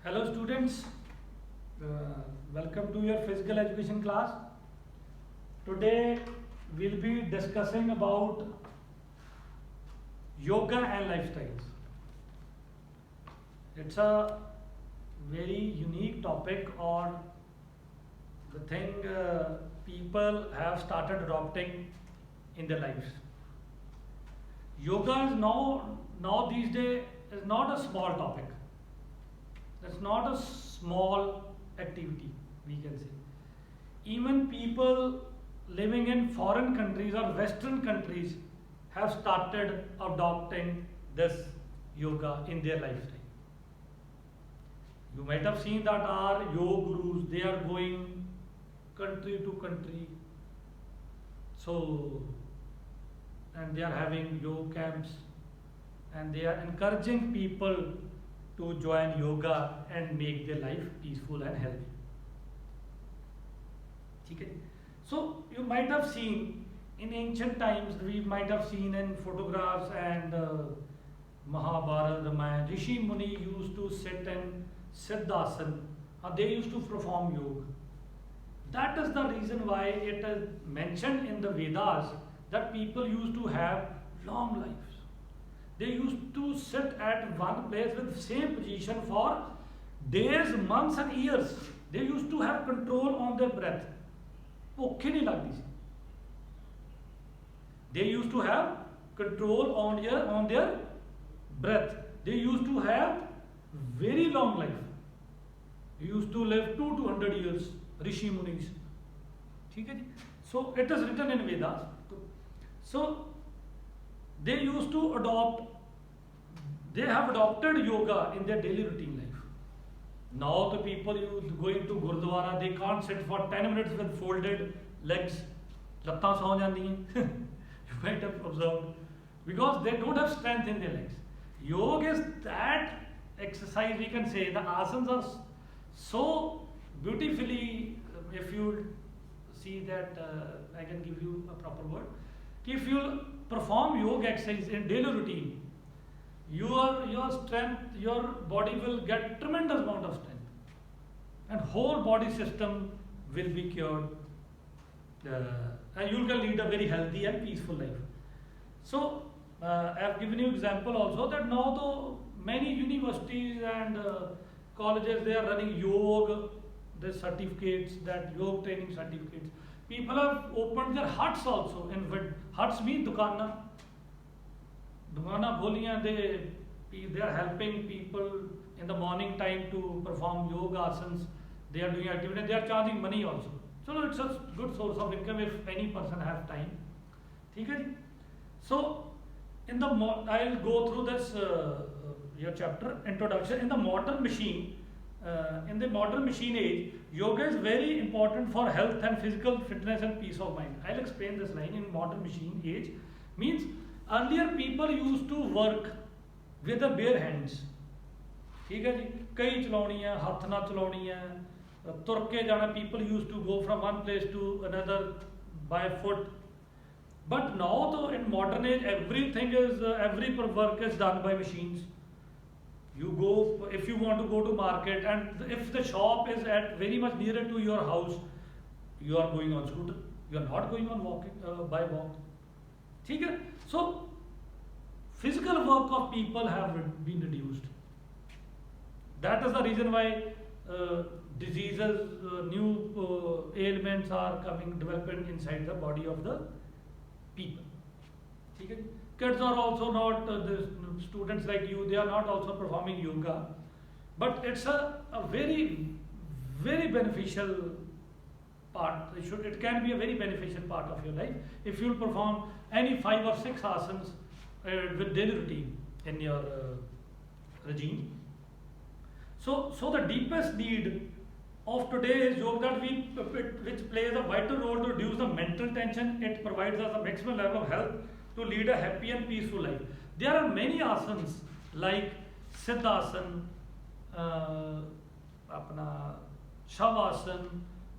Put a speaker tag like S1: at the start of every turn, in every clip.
S1: Hello students, welcome to your physical education class. Today we'll be discussing about yoga and lifestyles. It's a very unique topic or the thing people have started adopting in their lives. Yoga is now these days is not a small topic. That's not a small activity, we can say. Even people living in foreign countries or Western countries have started adopting this yoga in their lifetime. You might have seen that our yoga gurus, they are going country to country. So, and they are having yoga camps and they are encouraging people to join yoga and make their life peaceful and healthy. Okay? So you might have seen in ancient times, we might have seen in photographs and Mahabharata, Ramayana, Rishi Muni used to sit in Siddhasana. They used to perform yoga. That is the reason why it is mentioned in the Vedas that people used to have long lives. They used to sit at one place with same position for days, months and years. They used to have control on their breath. भूख नहीं लगती सी. They used to have control on their breath. They used to have very long life. They used to live 200 years. Rishi Munis. ठीक है जी. So it is written in Vedas. So they used to they have adopted yoga in their daily routine life. Now the people going to Gurdwara, they can't sit for 10 minutes with folded legs. Lattan saun jandiyan. You might have observed. Because they don't have strength in their legs. Yoga is that exercise, we can say, the asanas are so beautifully, if you see that, I can give you a proper word. If you perform yoga exercise in daily routine, your strength, your body will get tremendous amount of strength, and whole body system will be cured, and you can lead a very healthy and peaceful life. So I have given you example also that now though many universities and colleges, they are running yoga, the certificates, that yoga training certificates. People have opened their huts also. Huts mean dukana. Dukana kholiyan, they are helping people in the morning time to perform yoga asanas. They are doing activity. They are charging money also. So it's a good source of income if any person has time. Okay? So I'll go through this your chapter introduction. In the modern machine age, yoga is very important for health and physical fitness and peace of mind. I'll explain this line. In modern machine age means earlier people used to work with the bare hands. ठीक है जी. कई चलानी है, हाथ ना चलानी है, तुर के जाना. People used to go from one place to another by foot. But now though in modern age everything is every work is done by machines. You go, if you want to go to market, and if the shop is at very much nearer to your house, you are going on scooter. You are not going on walking by walk. Okay? So physical work of people have been reduced. That is the reason why diseases, new ailments are developing inside the body of the people. Okay? Kids are also not, the students like you, they are not also performing yoga. But it's a very, very beneficial part. It can be a very beneficial part of your life if you perform any 5 or 6 asanas with daily routine in your regime. So the deepest need of today is yoga, which plays a vital role to reduce the mental tension. It provides us a maximum level of health to lead a happy and peaceful life. There are many asanas like Siddhasana, Shavasana,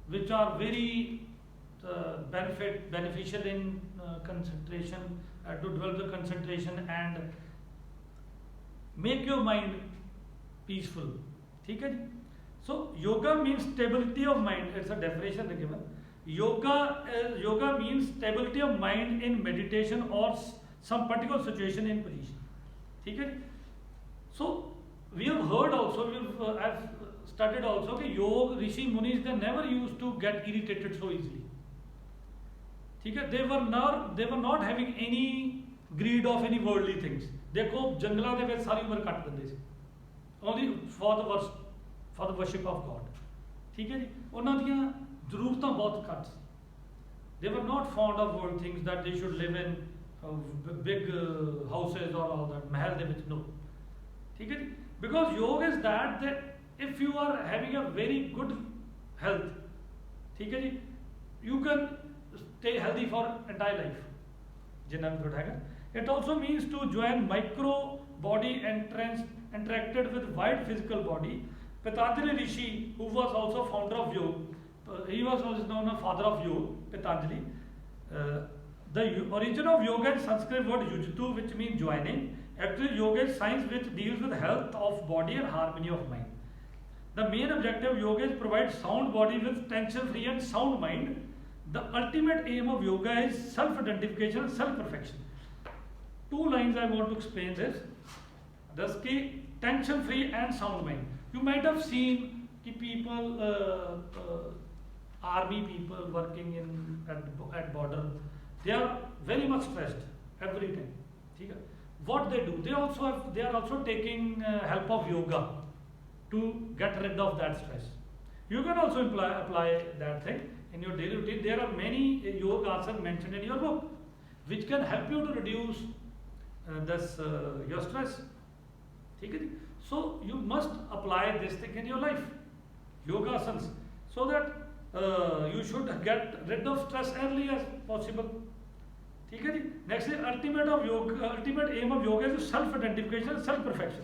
S1: which are very beneficial in concentration, to develop the concentration and make your mind peaceful. ठीक है जी. So yoga means stability of mind. It's a definition given. Yoga means stability of mind in meditation or some particular situation in position. ठीक है. So we have heard also, I've studied also कि योग ऋषि मुनीस they never used to get irritated so easily. ठीक है. They were not having any greed of any worldly things. देखो जंगलों ਦੇ ਵਿੱਚ सारी उम्र ਕੱਟ ਦਿੰਦੇ ਸੀ. Only for the worship of God. ठीक है जी. ਉਹਨਾਂ ਦੀਆਂ ਜ਼ਰੂਰਤਾਂ ਬਹੁਤ ਘੱਟ ਸੀ. They were not fond of world things that they should live in big houses or all that. महल ਦੇ ਵਿੱਚ no. ठीक है जी. Because yoga is that if you are having a very good health, ठीक है जी, you can stay healthy for entire life. जिन्ना भी थोड़ा हैगा. It also means to join micro body interacted with wide physical body. Patanjali Rishi, who was also founder of yoga, he was also known as father of yoga, Patanjali. The origin of yoga is Sanskrit word yujtu, which means joining. Actually, yoga is science which deals with health of body and harmony of mind. The main objective of yoga is provide sound body with tension-free and sound mind. The ultimate aim of yoga is self-identification and self-perfection. Two lines I want to explain this. Thus, tension-free and sound mind. You might have seen people, army people working at border. They are very much stressed every time. What they do, they are also taking help of yoga to get rid of that stress. You can also apply that thing in your daily routine. There are many yoga asanas mentioned in your book which can help you to reduce your stress. So you must apply this thing in your life, yoga asanas, so that you should get rid of stress early as possible. Next is ultimate aim of yoga is self-identification and self-perfection.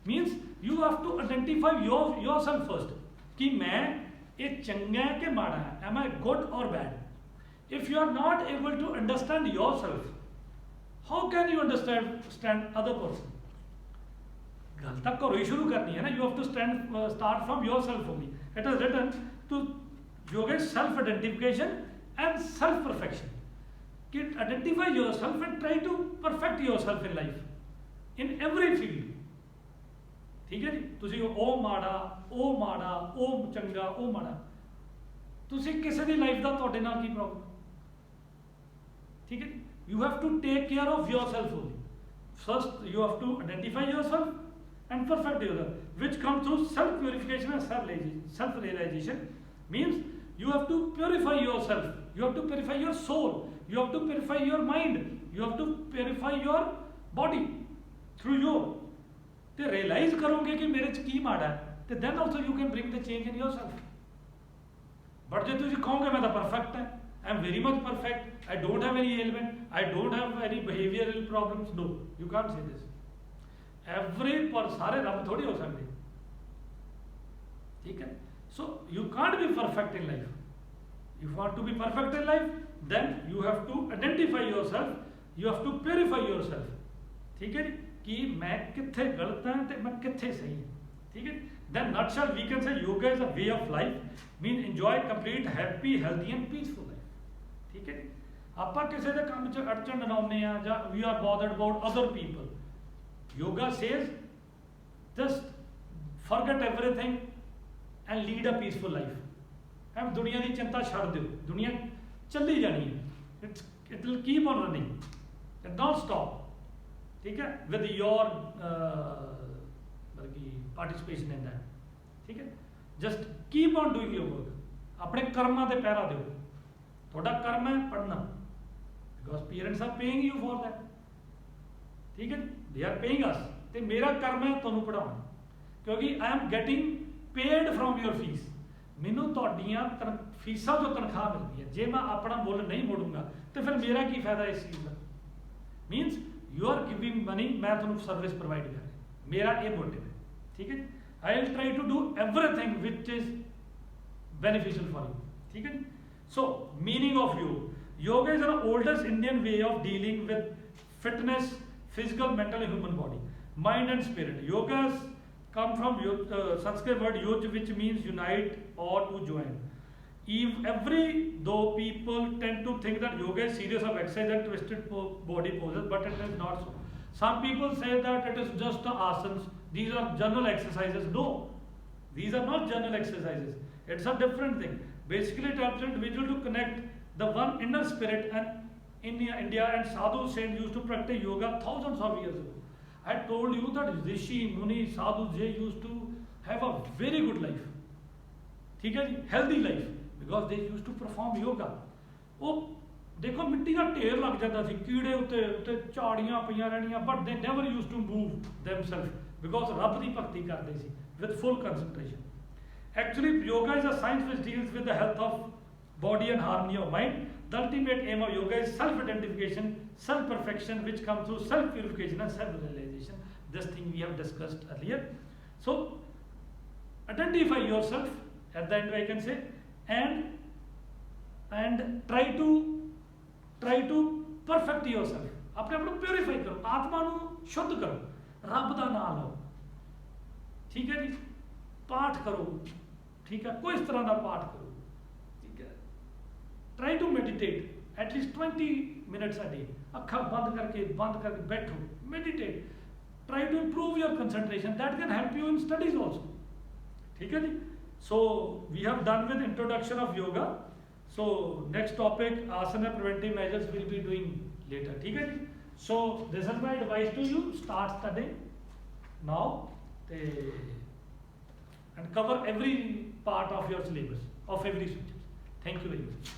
S1: Means you have to identify yourself first. कि मैं ये चंगा है कि माड़ा है, am I good or bad? If you are not able to understand yourself, how can you understand other person? गल तक करो ही शुरू करनी है ना. You have to start from yourself only. It is written to yoga is self-identification and self-perfection. Identify yourself and try to perfect yourself in life, in every field. ठीक है जी. तुसी ओ माड़ा ओ चंगा ओ माड़ा, तुसी किसी दी लाइफ दा तोड़े नाल की प्रॉब्लम. ठीक है. You have to take care of yourself only. First you have to identify yourself and perfect yourself, which comes through self-purification and self-realization. Means you have to purify yourself, you have to purify your soul, you have to purify your mind, you have to purify your body through yoga. To realize करोगे कि मेरे च की माड़ा है, तो then also you can bring the change in yourself. But जो तुझे कहोगे मैं तो perfect है, I am very much perfect, I don't have any ailment, I don't have any behavioral problems. No, you can't say this. सारे रब थोड़ी हो सकते. ठीक है. So you can't be perfect in life. If you want to be perfect in life, then you have to identify yourself, you have to purify yourself. ठीक है कि मैं कित्थे गलत है ते मैं कित्थे सही है. ठीक है. Then nutshell we can say yoga is a way of life, mean enjoy complete happy healthy and peaceful life. ठीक है. ਆਪਾਂ ਕਿਸੇ ਦੇ ਕੰਮ 'ਚ ਅੜਚਣ ਲਾਉਂਦੇ ਆ ਜਾਂ we are bothered about other people. Yoga says just forget everything and lead a peaceful life. हम दुनिया की चिंता छड़ दो, दुनिया चली जानी है. It will keep on running and not stop. ठीक है. With your participation in that. ठीक है. Just keep on doing your work. अपने कर्मां ते पहरा दो. थोड़ा कर्म है पढ़ना, because parents are paying you for that. ठीक है. They are paying us. ते मेरा कर्म है तुहानू पढ़ाना, क्योंकि I am getting paid from your fees. मैनू तुहाडियां फीसां जो तनख्वाह मिलती है. जे मैं अपना मुल नहीं मोड़ूंगा तो फिर मेरा की फायदा इस चीज़ का. Means you are giving money, मैं तुहानू सर्विस प्रोवाइड कर रहा, मेरा ये मोटिव है. ठीक है. I will try to do everything which is beneficial for you. ठीक है. So meaning of yoga is an oldest Indian way of dealing with fitness, physical, mental and human body, mind and spirit. Yoga come from Sanskrit word yuj, which means unite or to join. Though people tend to think that yoga is series of exercise and twisted body poses, but it is not so. Some people say that it is just the asanas, these are general exercises. No, these are not general exercises. It's a different thing. Basically, it helps the individual to connect the one inner spirit. And in India, and sadhu saints used to practice yoga thousands of years ago. I told you that rishi, muni, sadhu, they used to have a very good life. ठीक है जी, healthy life, because they used to perform yoga. वो देखो मिट्टी का ढेर लग जाता सी, कीड़े उत्ते उत्ते झाड़ियां पईयां रहनियां, but they never used to move themselves because रब दी भगती करते सी with full concentration. Actually, yoga is a science which deals with the health of body and harmony of mind. The ultimate aim of yoga is self-identification, self-perfection, which comes through self-purification and self-realization. This thing we have discussed earlier. So, identify yourself, at the end I can say, and try to perfect yourself. अपने आप को purify करो, आत्मा ਨੂੰ शुद्ध करो, रब ਦਾ नाम ਲਓ, ठीक है जी, पाठ करो, ठीक है, कोई इस तरह का पाठ करो, ठीक है, try to meditate at least 20 minutes a day. अखा बंद करके बैठो, meditate, try to improve your concentration. That can help you in studies also. ठीक है जी. So we have done with introduction of yoga. So next topic, asana preventive measures, will be doing later. ठीक है जी. So this is my advice to you. Start studying now and cover every part of your syllabus of every subject. Thank you very much.